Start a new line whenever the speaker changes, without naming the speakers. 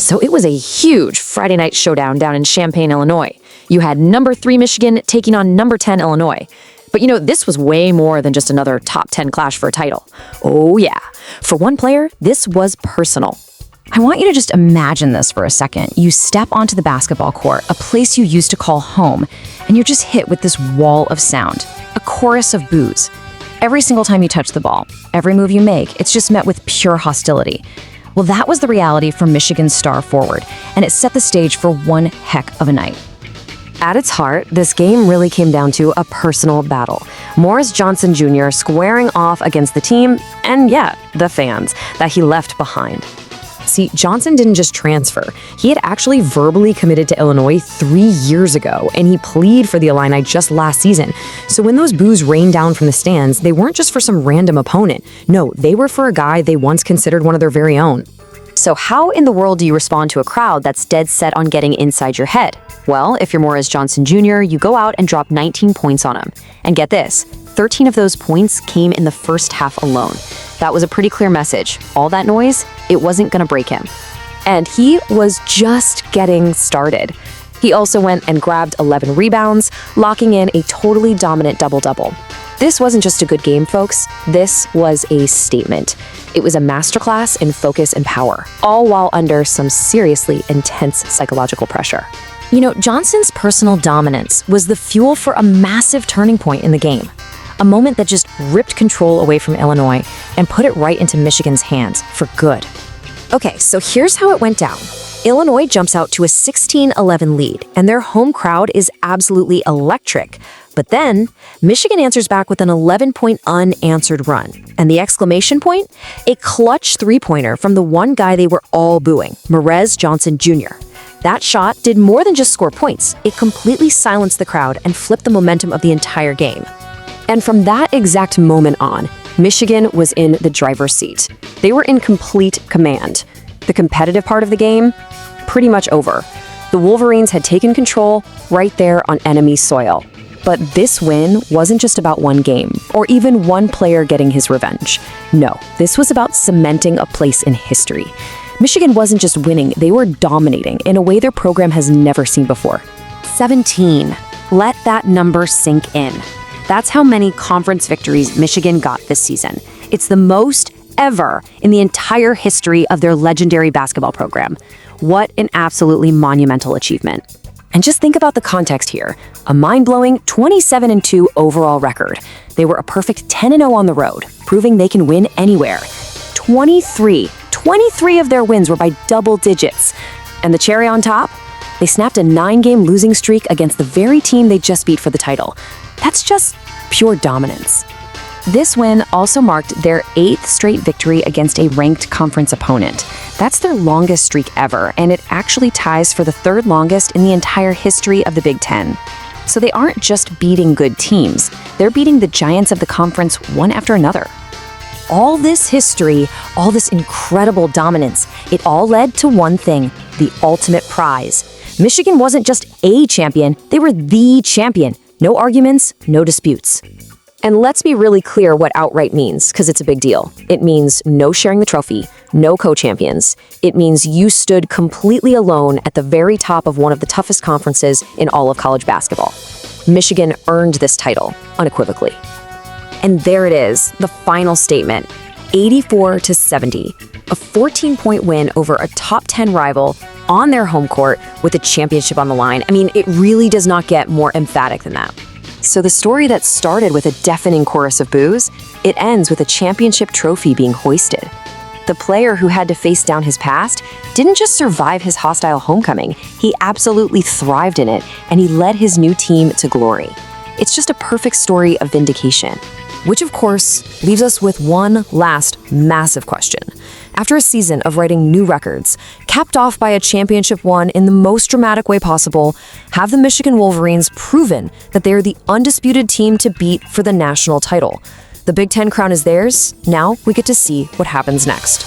So it was a huge Friday night showdown down in Champaign, Illinois. You had number 3 Michigan taking on number 10 Illinois. But this was way more than just another top 10 clash for a title. Oh yeah, for one player, this was personal.
I want you to just imagine this for a second. You step onto the basketball court, a place you used to call home, and you're just hit with this wall of sound, a chorus of boos. Every single time you touch the ball, every move you make, it's just met with pure hostility. Well, that was the reality for Michigan's star forward, and it set the stage for one heck of a night.
At its heart, this game really came down to a personal battle. Morez Johnson Jr. squaring off against the team and, the fans that he left behind. See, Johnson didn't just transfer. He had actually verbally committed to Illinois 3 years ago, and he pleaded for the Illini just last season. So when those boos rained down from the stands, they weren't just for some random opponent. No, they were for a guy they once considered one of their very own. So how in the world do you respond to a crowd that's dead set on getting inside your head? Well, if you're Morez Johnson Jr., you go out and drop 19 points on him. And get this, 13 of those points came in the first half alone. That was a pretty clear message. All that noise, it wasn't going to break him. And he was just getting started. He also went and grabbed 11 rebounds, locking in a totally dominant double-double. This wasn't just a good game, folks. This was a statement. It was a masterclass in focus and power, all while under some seriously intense psychological pressure.
Johnson's personal dominance was the fuel for a massive turning point in the game. A moment that just ripped control away from Illinois and put it right into Michigan's hands for good.
Okay, so here's how it went down. Illinois jumps out to a 16-11 lead, and their home crowd is absolutely electric. But then, Michigan answers back with an 11-point unanswered run. And the exclamation point? A clutch three-pointer from the one guy they were all booing, Morez Johnson Jr. That shot did more than just score points. It completely silenced the crowd and flipped the momentum of the entire game. And from that exact moment on, Michigan was in the driver's seat. They were in complete command. The competitive part of the game, pretty much over. The Wolverines had taken control right there on enemy soil. But this win wasn't just about one game, or even one player getting his revenge. No, this was about cementing a place in history. Michigan wasn't just winning, they were dominating in a way their program has never seen before. 17. Let that number sink in. That's how many conference victories Michigan got this season. It's the most ever in the entire history of their legendary basketball program. What an absolutely monumental achievement. And just think about the context here. A mind-blowing 27-2 overall record. They were a perfect 10-0 on the road, proving they can win anywhere. 23 of their wins were by double digits. And the cherry on top? They snapped a 9-game losing streak against the very team they just beat for the title. That's just pure dominance. This win also marked their 8th straight victory against a ranked conference opponent. That's their longest streak ever, and it actually ties for the 3rd longest in the entire history of the Big Ten. So they aren't just beating good teams, they're beating the giants of the conference one after another. All this history, all this incredible dominance, it all led to one thing, the ultimate prize. Michigan wasn't just a champion, they were the champion. No arguments, no disputes. And let's be really clear what outright means, because it's a big deal. It means no sharing the trophy, no co-champions. It means you stood completely alone at the very top of one of the toughest conferences in all of college basketball. Michigan earned this title, unequivocally. And there it is, the final statement, 84-70, a 14-point win over a top 10 rival on their home court with a championship on the line. I mean, it really does not get more emphatic than that. So the story that started with a deafening chorus of boos, it ends with a championship trophy being hoisted. The player who had to face down his past didn't just survive his hostile homecoming, he absolutely thrived in it, and he led his new team to glory. It's just a perfect story of vindication. Which, of course, leaves us with one last massive question. After a season of writing new records, capped off by a championship won in the most dramatic way possible, have the Michigan Wolverines proven that they are the undisputed team to beat for the national title? The Big Ten crown is theirs. Now we get to see what happens next.